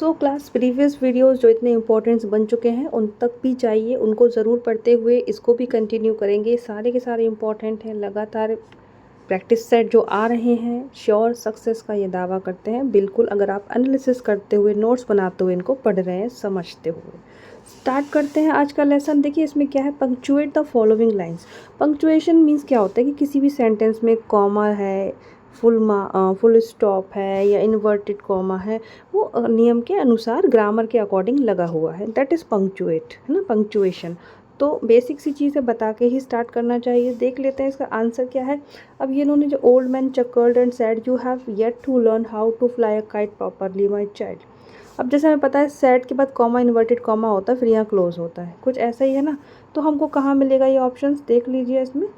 So class previous videos जो इतने importance बन चुके हैं उन तक भी चाहिए, उनको ज़रूर पढ़ते हुए इसको भी कंटिन्यू करेंगे। सारे के सारे इंपॉर्टेंट हैं, लगातार प्रैक्टिस सेट जो आ रहे हैं, श्योर सक्सेस का ये दावा करते हैं बिल्कुल, अगर आप एनालिसिस करते हुए, नोट्स बनाते हुए इनको पढ़ रहे हैं, समझते हुए। स्टार्ट करते हैं आज का लेसन। देखिए इसमें क्या है, punctuate the following lines. Punctuation means क्या होता है कि किसी भी सेंटेंस में कॉमा है, फुल स्टॉप है या इन्वर्टेड कॉमा है, वो नियम के अनुसार ग्रामर के अकॉर्डिंग लगा हुआ है, दैट इज़ पंक्चुएट, है ना, पंक्चुएशन। तो बेसिक सी चीज़ है, बता के ही स्टार्ट करना चाहिए। देख लेते हैं इसका आंसर क्या है। अब ये इन्होंने जो old man chuckled and said you have yet to learn how to fly a kite properly my child. अब जैसे हमें पता है सैड के बाद कॉमा इन्वर्टेड कॉमा होता है, फिर यहाँ क्लोज होता है, कुछ ऐसा ही है ना। तो हमको कहाँ मिलेगा ये ऑप्शंस, देख लीजिए इसमें।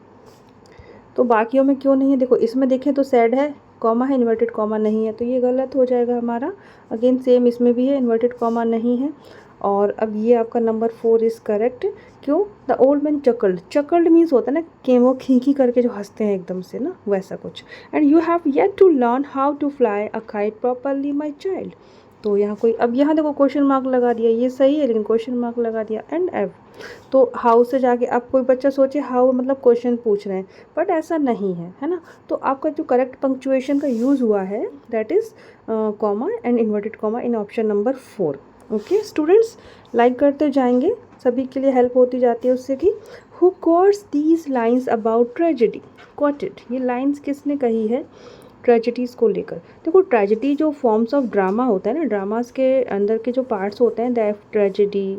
तो बाकियों में क्यों नहीं है, देखो इसमें देखें तो सैड है, कॉमा है, इन्वर्टेड कॉमा नहीं है, तो ये गलत हो जाएगा हमारा। अगेन सेम इसमें भी है, इन्वर्टेड कॉमा नहीं है। और अब ये आपका नंबर 4 इज़ करेक्ट। क्यों, द ओल्ड मैन चकल्ड, चकल्ड मीन्स होता है ना कि वो खींखी करके जो हंसते हैं एकदम से ना, वैसा कुछ। And you have yet to learn how to fly a kite properly my child. तो यहाँ कोई, अब यहाँ देखो क्वेश्चन मार्क लगा दिया, ये सही है लेकिन क्वेश्चन मार्क लगा दिया। एंड एव, तो हाउ से जाके अब कोई बच्चा सोचे हाउ मतलब क्वेश्चन पूछ रहे हैं, बट ऐसा नहीं है, है ना। तो आपका जो करेक्ट पंक्चुएशन का यूज़ हुआ है that is comma and inverted comma in option number 4। Okay students, like करते जाएंगे, सभी के लिए हेल्प होती जाती है उससे कि who quotes these lines about tragedy quoted, ये लाइन्स किसने कही है ट्रेजेडीज़ को लेकर। देखो ट्रेजेडी जो फॉर्म्स ऑफ ड्रामा होता है ना, ड्रामास के अंदर के जो पार्ट्स होते हैं, that tragedy,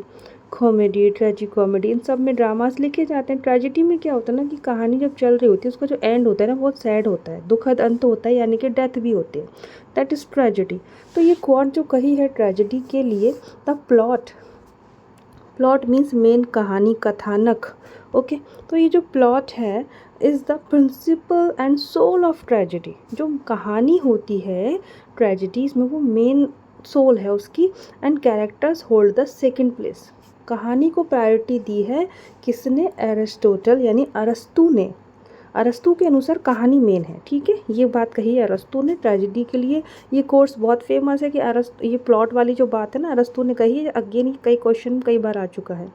comedy, tragicomedy, इन सब में ड्रामास लिखे जाते हैं। ट्रेजेडी में क्या होता है ना कि कहानी जब चल रही होती है उसका जो एंड होता है ना बहुत सैड होता है, दुखद अंत होता है, यानी कि डेथ भी होती है, दैट इज़ ट्रेजेडी। तो ये क्वाट जो कही है ट्रेजेडी के लिए, the plot, plot means main कहानी, कथानक। ओके तो ये जो प्लॉट है is the principal and soul of tragedy, जो कहानी होती है ट्रेजेडीज़ में वो मेन सोल है उसकी। And characters hold the second place, कहानी को प्रायोरिटी दी है किसने, एरिस्टोटल यानी अरस्तु ने। अरस्तु के अनुसार कहानी मेन है, ठीक है, ये बात कही है अरस्तु ने ट्रेजेडी के लिए। ये कोर्स बहुत फेमस है कि अरस्तु, ये प्लॉट वाली जो बात है ना अरस्तु ने कही है। अगेन कई क्वेश्चन कई बार आ चुका है।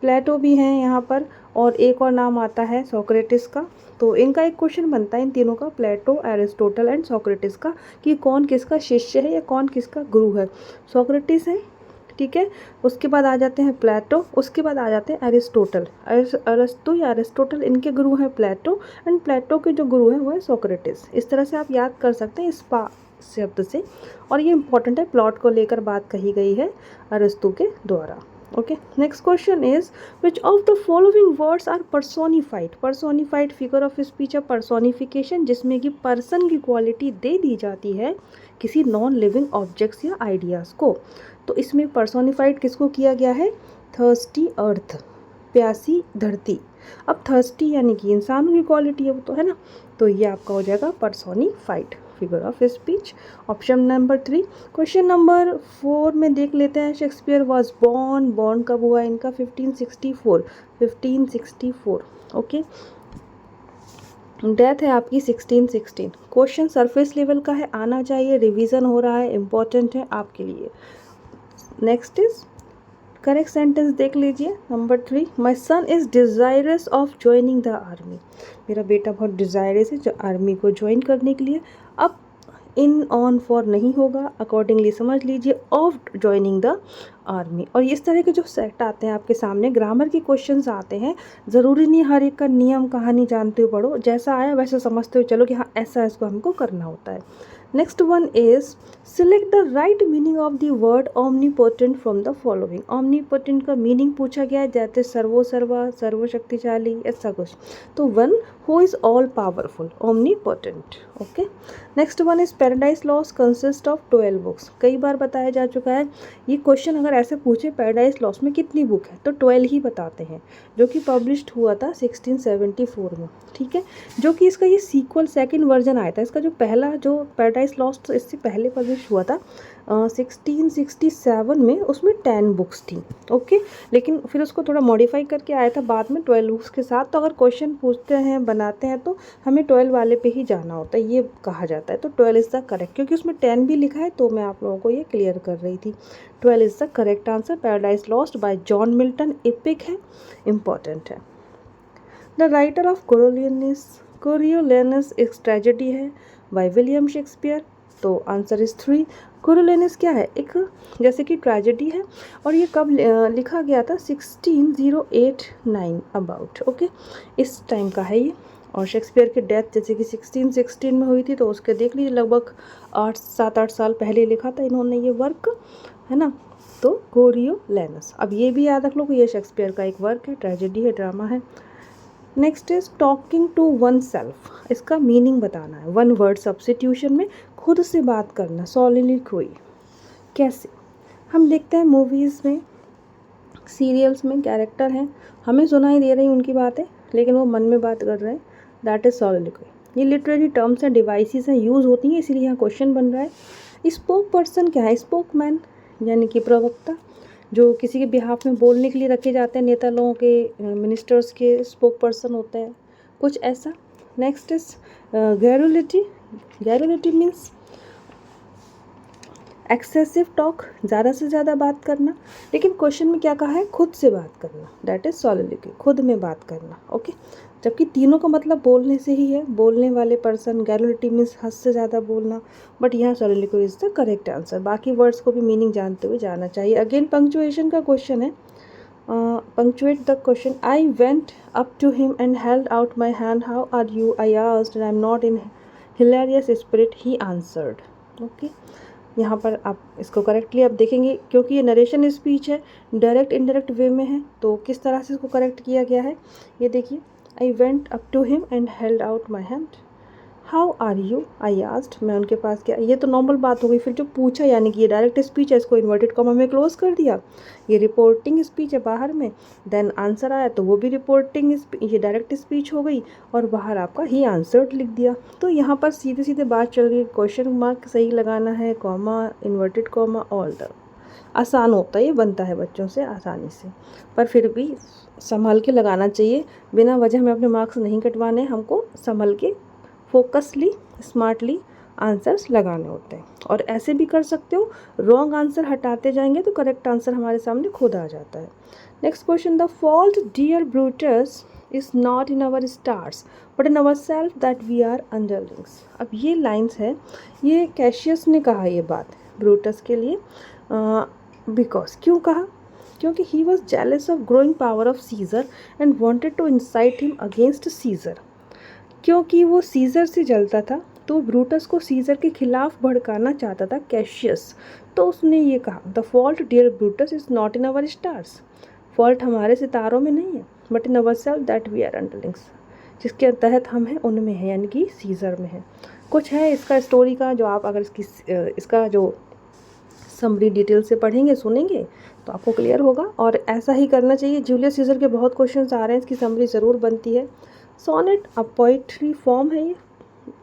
प्लेटो भी हैं यहाँ पर, और एक और नाम आता है सोक्रेटिस का। तो इनका एक क्वेश्चन बनता है इन तीनों का, प्लेटो, एरिस्टोटल एंड सोक्रेटिस का, कि कौन किसका शिष्य है या कौन किसका गुरु है। सोक्रेटिस है, ठीक है, उसके बाद आ जाते हैं प्लेटो, उसके बाद आ जाते हैं एरिस्टोटल। अरस्तु या एरिस्टोटल इनके गुरु हैं प्लेटो, एंड प्लेटो के जो गुरु हैं वो है सोक्रेटिस। इस तरह से आप याद कर सकते हैं स्पा शब्द से। और ये इंपॉर्टेंट है, प्लॉट को लेकर बात कही गई है अरस्तु के द्वारा। Okay next question is which of the following words are personified. Personified figure of speech है पर्सोनिफिकेशन, जिसमें कि पर्सन की क्वालिटी दे दी जाती है किसी नॉन लिविंग ऑब्जेक्ट्स या आइडियाज़ को। तो इसमें पर्सोनिफाइड किसको किया गया है, थर्स्टी अर्थ, प्यासी धरती। अब थर्स्टी यानी कि इंसानों की क्वालिटी है वो, तो है ना, तो ये आपका हो जाएगा personified figure of speech, option number 3। Question number 4 में देख लेते हैं, शेक्सपियर वॉज बॉर्न, बॉर्न कब हुआ इनका, 1564, 1564। ओके डेथ है आपकी 1616। क्वेश्चन सरफेस लेवल का है, आना चाहिए, रिवीजन हो रहा है, इंपॉर्टेंट है आपके लिए। नेक्स्ट इज करेक्ट सेंटेंस देख लीजिए, number 3, my son is desirous of joining the army. मेरा बेटा बहुत डिज़ायरस है जो आर्मी को ज्वाइन करने के लिए। अब इन ऑन फॉर नहीं होगा, अकॉर्डिंगली समझ लीजिए ऑफ ज्वाइनिंग द आर्मी। और इस तरह के जो सेट आते हैं आपके सामने, ग्रामर के क्वेश्चंस आते हैं, ज़रूरी नहीं हर एक का नियम कहानी जानते हुए पढ़ो, जैसा आया वैसे समझते हुए चलो कि हाँ ऐसा इसको हमको करना होता है। Next one is select the right meaning of the word omnipotent from the following. Omnipotent का मीनिंग पूछा गया है, जैसे सर्वो सर्वा, सर्वशक्तिशाली, ऐसा कुछ। तो one who is all powerful, omnipotent. Okay next one is paradise lost consist of 12 books. कई बार बताया जा चुका है ये क्वेश्चन, अगर ऐसे पूछे पैराडाइज लॉस्ट में कितनी बुक है तो 12 ही बताते हैं, जो कि पब्लिश्ड हुआ था 1674 में, ठीक है। जो कि इसका ये सीक्वल सेकंड वर्जन आया था, इसका जो पहला जो पैराडाइज लॉस्ट इससे पहले पब्लिश हुआ था 1667 में उसमें 10 बुक्स थी। ओके, लेकिन फिर उसको थोड़ा मॉडिफाई करके आया था बाद में 12 बुक्स के साथ। तो अगर क्वेश्चन पूछते हैं, बनाते हैं, तो हमें 12 वाले पे ही जाना होता है, ये कहा जाता है। तो 12 इज़ द करेक्ट, क्योंकि उसमें 10 भी लिखा है, तो मैं आप लोगों को ये क्लियर कर रही थी। 12 is the correct answer. Paradise lost by John Milton epic है, इम्पॉर्टेंट है। द राइटर ऑफ कोरियोलेनिस एक ट्रेजेडी है बाय विलियम शेक्सपियर। तो आंसर इज 3। कोरियोलेनिस क्या है? एक जैसे कि ट्रेजेडी है, और ये कब लिखा गया था? 1689 अबाउट। ओके, इस टाइम का है ये। और शेक्सपियर की डेथ जैसे कि 1616 में हुई थी, तो उसके देख लीजिए लगभग 7-8 साल पहले लिखा था इन्होंने ये वर्क, है ना। तो कोरियोलेनिस, अब ये भी याद रख लो कि ये शेक्सपियर का एक वर्क है, ट्रेजेडी है, ड्रामा है। Next is talking to oneself. इसका मीनिंग बताना है। वन वर्ड सब्स्टिट्यूशन में खुद से बात करना, सॉलिलोक्वी। कैसे? हम देखते हैं मूवीज़ में, सीरियल्स में कैरेक्टर हैं, हमें सुनाई दे रही उनकी बातें, लेकिन वो मन में बात कर रहे हैं, दैट इज सॉलिलोक्वी। ये लिटरेरी टर्म्स हैं, डिवाइसेस हैं, यूज़ होती हैं, इसीलिए यहाँ क्वेश्चन बन रहा है। स्पोक पर्सन क्या है? स्पोकमैन यानी कि प्रवक्ता, जो किसी के बिहाफ में बोलने के लिए रखे जाते हैं, नेता लोगों के, मिनिस्टर्स के स्पोक पर्सन होते हैं, कुछ ऐसा। Next is garrulity. Garrulity means excessive talk, ज़्यादा से ज़्यादा बात करना, लेकिन क्वेश्चन में क्या कहा है? खुद से बात करना, दैट इज सॉलिलोक्वी, खुद में बात करना। ओके, जबकि तीनों का मतलब बोलने से ही है, बोलने वाले पर्सन। गैरुलिटी मीन्स हद से ज़्यादा बोलना, बट यहाँ soliloquy is the correct answer. बाकी वर्ड्स को भी मीनिंग जानते हुए जाना चाहिए। अगेन पंक्चुएशन का क्वेश्चन है, punctuate the question. I went up to him and held out my hand, how are you? I asked, I am not in hilarious spirit, he answered. Okay, यहाँ पर आप इसको करेक्टली आप देखेंगे, क्योंकि ये नरेशन स्पीच है, डायरेक्ट इनडायरेक्ट वे में है, तो किस तरह से इसको करेक्ट किया गया है ये देखिए। I went up to him and held out my hand, how are you? I asked, मैं उनके पास गया। ये तो नॉर्मल बात हो गई। फिर जो पूछा, यानी कि ये डायरेक्ट स्पीच है, इसको इन्वर्टेड कॉमा में क्लोज कर दिया। ये रिपोर्टिंग स्पीच है बाहर में, देन आंसर आया तो वो भी रिपोर्टिंग, ये डायरेक्ट स्पीच हो गई, और बाहर आपका ही आंसर्ड लिख दिया। तो यहाँ पर सीधे सीधे बात चल रही है, क्वेश्चन मार्क सही लगाना है, comma, inverted comma, all the. आसान होता है, ये बनता है बच्चों से आसानी से, पर फिर भी संभल के लगाना चाहिए। बिना वजह में अपने मार्क्स नहीं कटवाने, हमको संभल के फोकसली, स्मार्टली आंसर्स लगाने होते हैं। और ऐसे भी कर सकते हो, रॉन्ग आंसर हटाते जाएंगे तो करेक्ट आंसर हमारे सामने खुद आ जाता है। Next question, the fault dear Brutus is not in our stars but in our self that we are underlings. अब ये लाइन्स है, ये कैशियस ने कहा ये बात ब्रूटस के लिए। बिकॉज, क्यों कहा? क्योंकि he was jealous of growing power of Caesar and wanted to incite him against Caesar. क्योंकि वो सीज़र से जलता था, तो ब्रूटस को सीज़र के खिलाफ भड़काना चाहता था कैशियस। तो उसने ये कहा, the fault dear Brutus is not in our stars. Fault हमारे सितारों में नहीं है, but in our self that we are underlings, जिसके तहत हम हैं उनमें है, यानी कि सीज़र में है। कुछ है इसका स्टोरी का, जो आप अगर इसका जो समरी डिटेल से पढ़ेंगे, सुनेंगे, तो आपको क्लियर होगा। और ऐसा ही करना चाहिए। जूलियस सीजर के बहुत क्वेश्चंस आ रहे हैं, इसकी समरी ज़रूर बनती है। सोनेट अब पोइट्री फॉर्म है ये।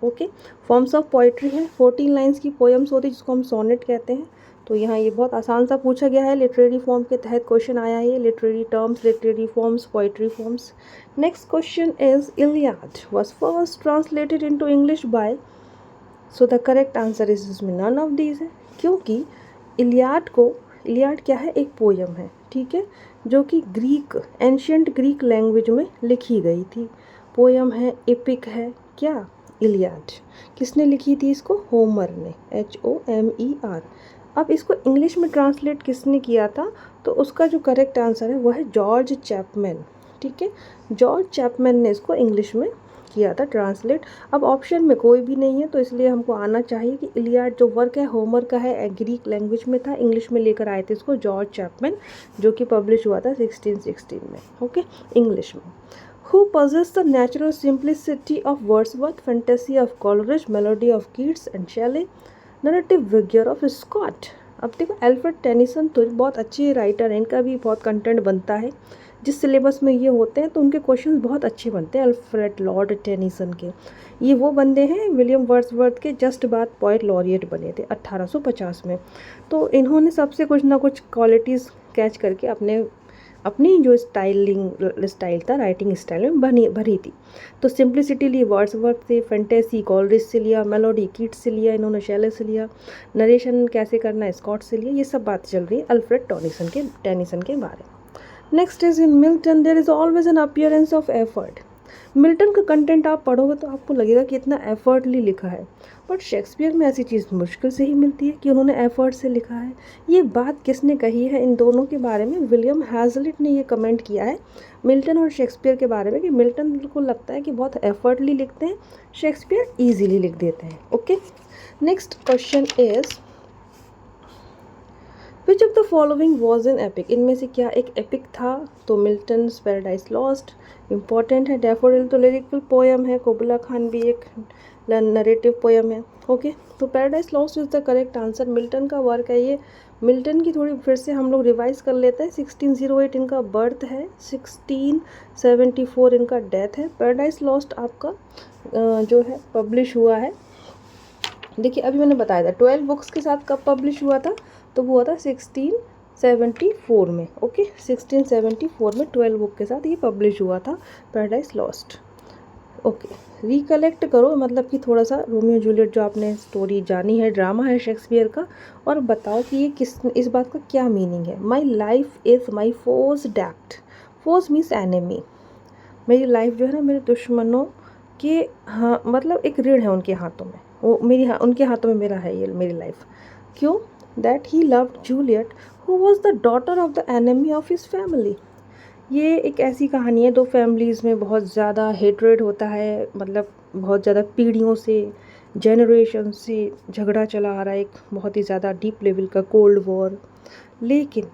ओके, फॉर्म्स ऑफ पोइट्री है, 14 लाइन्स की पोएम्स होती है, जिसको हम सोनेट कहते हैं। तो यहाँ ये बहुत आसान सा पूछा गया है, लिटरेरी फॉर्म के तहत क्वेश्चन आया है ये, literary terms, literary forms, poetry forms. Next question is Iliad was first translated into English by, so the correct answer is इसमें नन ऑफ दीज है। क्योंकि इलियाड क्या है? एक पोयम है, ठीक है, जो कि ग्रीक, एंशियंट ग्रीक लैंग्वेज में लिखी गई थी। पोयम है, एपिक है, क्या? इलियाड। किसने लिखी थी इसको? होमर ने, HOMER। अब इसको इंग्लिश में ट्रांसलेट किसने किया था? तो उसका जो करेक्ट आंसर है वो है जॉर्ज चैपमैन, ठीक है, जॉर्ज चैपमैन ने इसको इंग्लिश में किया था ट्रांसलेट। अब ऑप्शन में कोई भी नहीं है, तो इसलिए हमको आना चाहिए कि इलियाड जो वर्क है होमर का है, ग्रीक लैंग्वेज में था, इंग्लिश में लेकर आए थे इसको जॉर्ज चैपमैन, जो कि पब्लिश हुआ था 1616 में, ओके, इंग्लिश में। Who possessed the natural simplicity of Wordsworth, fantasy of Coleridge, melody of Keats and Shelley, narrative vigor of Scott। अब देखो, एल्फ्रेड टेनिसन तो बहुत अच्छे राइटर हैं, इनका भी बहुत कंटेंट बनता है। जिस सिलेबस में ये होते हैं तो उनके क्वेश्चन बहुत अच्छे बनते हैं। अल्फ्रेड लॉर्ड टेनिसन के, ये वो बंदे हैं विलियम वर्ड्सवर्थ के जस्ट बाद पोएट लॉरिएट बने थे 1850 में। तो इन्होंने सबसे कुछ ना कुछ क्वालिटीज़ कैच करके अपनी जो स्टाइल था राइटिंग स्टाइल में भरी थी। तो सिंप्लिसिटी ली वर्ड्सवर्थ से, फैंटेसी कॉलरिज से लिया, मेलोडी कीट्स से लिया, इन्होंने शैले से लिया, नरेशन कैसे करना है स्कॉट से लिया। ये सब बात चल रही है अल्फ्रेड टेनिसन के बारे में। Next is in Milton there is always an appearance of effort. Milton का कंटेंट आप पढ़ोगे तो आपको लगेगा कि इतना एफर्टली लिखा है, बट शेक्सपियर में ऐसी चीज़ मुश्किल से ही मिलती है कि उन्होंने एफर्ट से लिखा है। ये बात किसने कही है इन दोनों के बारे में? विलियम हैज़लिट ने ये कमेंट किया है मिल्टन और शेक्सपियर के बारे में कि मिल्टन को लगता है कि बहुत एफर्टली लिखते हैं, शेक्सपियर ईजिली लिख देते हैं। Okay, next question is which of the following was an epic. इनमें से क्या एक एपिक था? तो मिल्टन्स पैराडाइज लॉस्ट इम्पॉर्टेंट है, डैफोडिल तो लिरिकल पोएम है, कुबला खान भी एक नरेटिव पोएम है। ओके, तो paradise lost is the correct answer. Milton का वर्क है ये। मिल्टन की थोड़ी फिर से हम लोग रिवाइज कर लेते हैं। 1608 इनका बर्थ है, 1674 इनका डेथ है। पैराडाइज लॉस्ट आपका जो है पब्लिश हुआ है, देखिए अभी मैंने बताया था 12 बुक्स के साथ कब पब्लिश हुआ था, तो वो हुआ था 1674 में। ओके, 1674 में 12 बुक के साथ ये पब्लिश हुआ था पैराडाइज लॉस्ट। ओके, रिकलेक्ट करो, मतलब कि थोड़ा सा रोमियो जूलियट जो आपने स्टोरी जानी है, ड्रामा है शेक्सपियर का, और बताओ कि ये इस बात का क्या मीनिंग है। My life is my foe's डेप्ट। Foes means enemy. मेरी लाइफ जो है ना मेरे दुश्मनों के, हाँ मतलब एक ऋण है उनके हाथों में, वो उनके हाथों में मेरा है ये मेरी लाइफ। क्यों? That he loved Juliet who was the daughter of the enemy of his family. ये एक ऐसी कहानी है, दो फैमिलीज़ में बहुत ज़्यादा हेट्रेड होता है, मतलब बहुत ज़्यादा पीढ़ियों से, जनरेशन से झगड़ा चला आ रहा है, एक बहुत ही ज़्यादा डीप लेवल का कोल्ड वॉर। लेकिन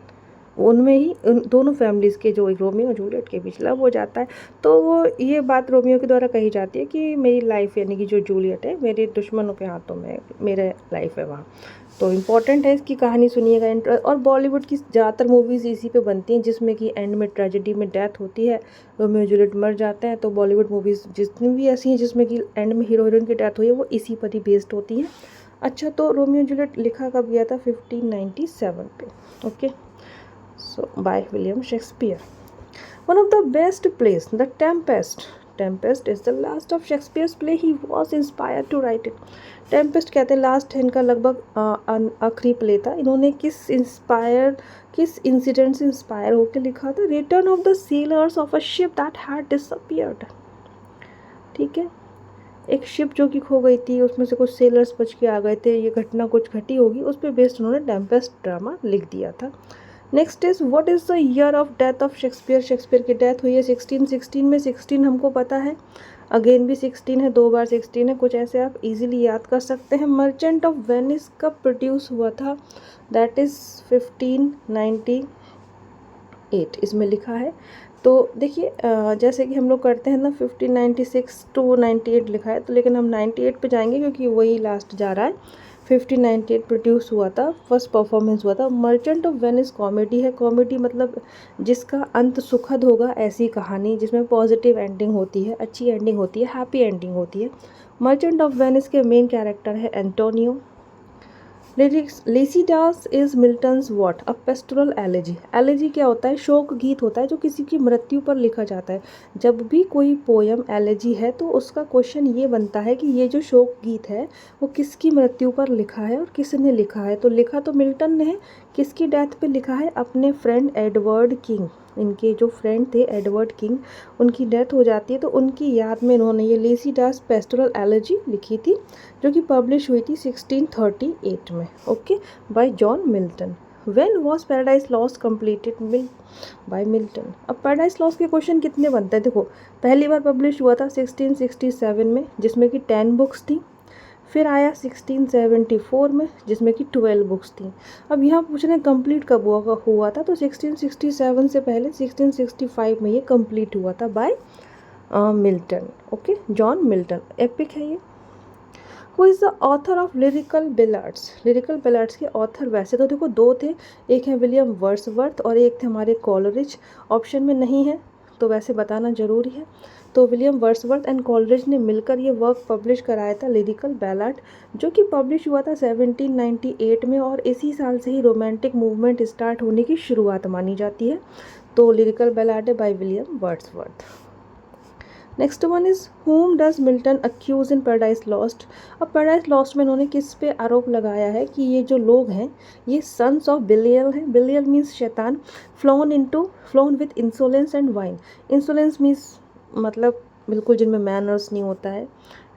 उनमें ही उन दोनों फैमिलीज़ के जो रोमियो और जूलियट के बीच लव हो जाता है। तो वो ये बात रोमियो के द्वारा कही जाती है कि मेरी लाइफ यानी कि जो जूलियट है मेरे दुश्मनों के हाथों में मेरा लाइफ है वहाँ। तो इम्पॉर्टेंट है इसकी कहानी, सुनिएगा। और बॉलीवुड की ज़्यादातर मूवीज़ इसी पे बनती हैं जिसमें कि एंड में ट्रेजेडी में डेथ होती है, रोमियो जूलियट मर जाते हैं। तो बॉलीवुड मूवीज़ जितनी भी ऐसी हैं जिसमें कि एंड में हीरो हीरोइन की डेथ हुई है वो इसी पर ही बेस्ड होती हैं। अच्छा, तो रोमियो जूलियट लिखा कब गया था? 1597 पे। Okay, so by William Shakespeare. One of the best plays, The Tempest. Tempest is the last of Shakespeare's play. He was inspired to write it. Tempest कहते हैं लास्ट है इनका, लगभग आखिरी प्ले था। इन्होंने किस इंसिडेंट से इंस्पायर होकर लिखा था? Return of the sellers of a ship that had disappeared. ठीक है, एक शिप जो कि खो गई थी, उसमें से कुछ सेलर्स बच के आ गए थे, ये घटना कुछ घटी होगी, उस पर बेस्ड उन्होंने टेम्पेस्ट ड्रामा लिख दिया था। Next is what is the year of death of Shakespeare. Shakespeare की डेथ हुई है 1616 में। 16 हमको पता है, अगेन भी 16 है, 2 बार 16 है, कुछ ऐसे आप इजीली याद कर सकते हैं। मर्चेंट ऑफ वेनिस कब प्रोड्यूस हुआ था? दैट इज़ 1598 इसमें लिखा है। तो देखिए जैसे कि हम लोग करते हैं ना 1596 to 98 लिखा है, तो लेकिन हम 98 पे जाएंगे क्योंकि वही लास्ट जा रहा है। 1598 प्रोड्यूस हुआ था, फर्स्ट परफॉर्मेंस हुआ था। मर्चेंट ऑफ वेनिस कॉमेडी है। कॉमेडी मतलब जिसका अंत सुखद होगा, ऐसी कहानी जिसमें पॉजिटिव एंडिंग होती है, अच्छी एंडिंग होती है, हैप्पी एंडिंग होती है। मर्चेंट ऑफ वेनिस के मेन कैरेक्टर है Antonio. Lycidas is Milton's what? A pastoral elegy. Elegy क्या होता है? शोक गीत होता है जो किसी की मृत्यु पर लिखा जाता है। जब भी कोई पोयम एलेजी है तो उसका क्वेश्चन ये बनता है कि ये जो शोक गीत है वो किसकी मृत्यु पर लिखा है और किसने लिखा है। तो लिखा तो मिल्टन ने है, किसकी डेथ पे लिखा है? अपने फ्रेंड एडवर्ड किंग। इनके जो फ्रेंड थे एडवर्ड किंग, उनकी डेथ हो जाती है, तो उनकी याद में इन्होंने ये लेसिडास पेस्टोरल एलेजी लिखी थी, जो कि पब्लिश हुई थी 1638 में। Okay, bye John Milton. When was paradise lost completed by Milton. अब पैराडाइज लॉस्ट के क्वेश्चन कितने बनते हैं? देखो, पहली बार पब्लिश हुआ था 1667 में, जिसमें कि 10 बुक्स थी। फिर आया 1674 में, जिसमें कि 12 बुक्स थी। अब यहाँ पूछ रहे हैं कंप्लीट कब हुआ था, तो 1667 से पहले 1665 में ये कंप्लीट हुआ था by Milton. Okay, John Milton. Epic है ये। Who is the author of lyrical ballads. Lyrical ballads के ऑथर वैसे तो देखो दो थे, एक है विलियम वर्ड्सवर्थ और एक थे हमारे कॉलरिज। ऑप्शन में नहीं है तो वैसे बताना ज़रूरी है। तो विलियम वर्ड्सवर्थ एंड कॉलरिज ने मिलकर ये वर्क पब्लिश कराया था लिरिकल बैलाड, जो कि पब्लिश हुआ था 1798 में, और इसी साल से ही रोमांटिक मूवमेंट स्टार्ट होने की शुरुआत मानी जाती है। तो लिरिकल बैलाड है by William Wordsworth. Next one is whom does Milton accuse in Paradise Lost. अब पैराडाइज लॉस्ट में इन्होंने किस पे आरोप लगाया है कि ये जो लोग हैं ये सन्स ऑफ बिलियल हैं। बिलियल मीन्स शैतान, phloem with insolence and wine. Insolence means मतलब बिल्कुल जिनमें मैनर्स नहीं होता है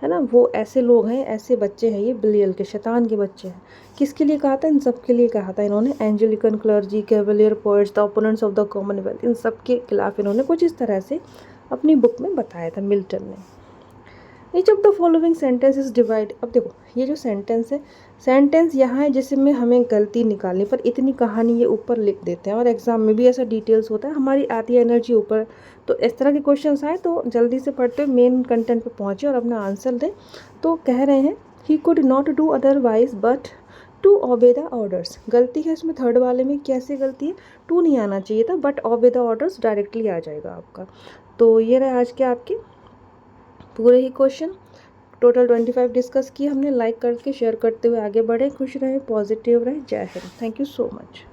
ना, वो ऐसे लोग हैं, ऐसे बच्चे हैं ये बिलियल के, शैतान के बच्चे हैं। किसके लिए कहा था? इन सब के लिए कहा था इन्होंने। Anglican clergy, Cavalier poets, the opponents of the Commonwealth, इन सब के खिलाफ इन्होंने कुछ इस तरह से अपनी बुक में बताया था मिल्टन ने। Each of the following sentence is divide. अब देखो ये जो सेंटेंस है, सेंटेंस यहाँ है जिसमें हमें गलती निकालनी, पर इतनी कहानी ये ऊपर लिख देते हैं और एग्जाम में भी ऐसा डिटेल्स होता है, हमारी आती है एनर्जी ऊपर। तो इस तरह के क्वेश्चंस आए तो जल्दी से पढ़ते हुए मेन कंटेंट पे पहुँचे और अपना आंसर दें। तो कह रहे हैं he could not do otherwise but to obey the orders. गलती है इसमें थर्ड वाले में, कैसे गलती है? टू नहीं आना चाहिए था, बट ओबे द ऑर्डर्स डायरेक्टली आ जाएगा आपका। तो ये रहे आज के आपके पूरे ही क्वेश्चन। टोटल 25 डिस्कस किए हमने। लाइक करके शेयर करते हुए आगे बढ़े। खुश रहें, पॉजिटिव रहें। जय Hind. Thank you so much.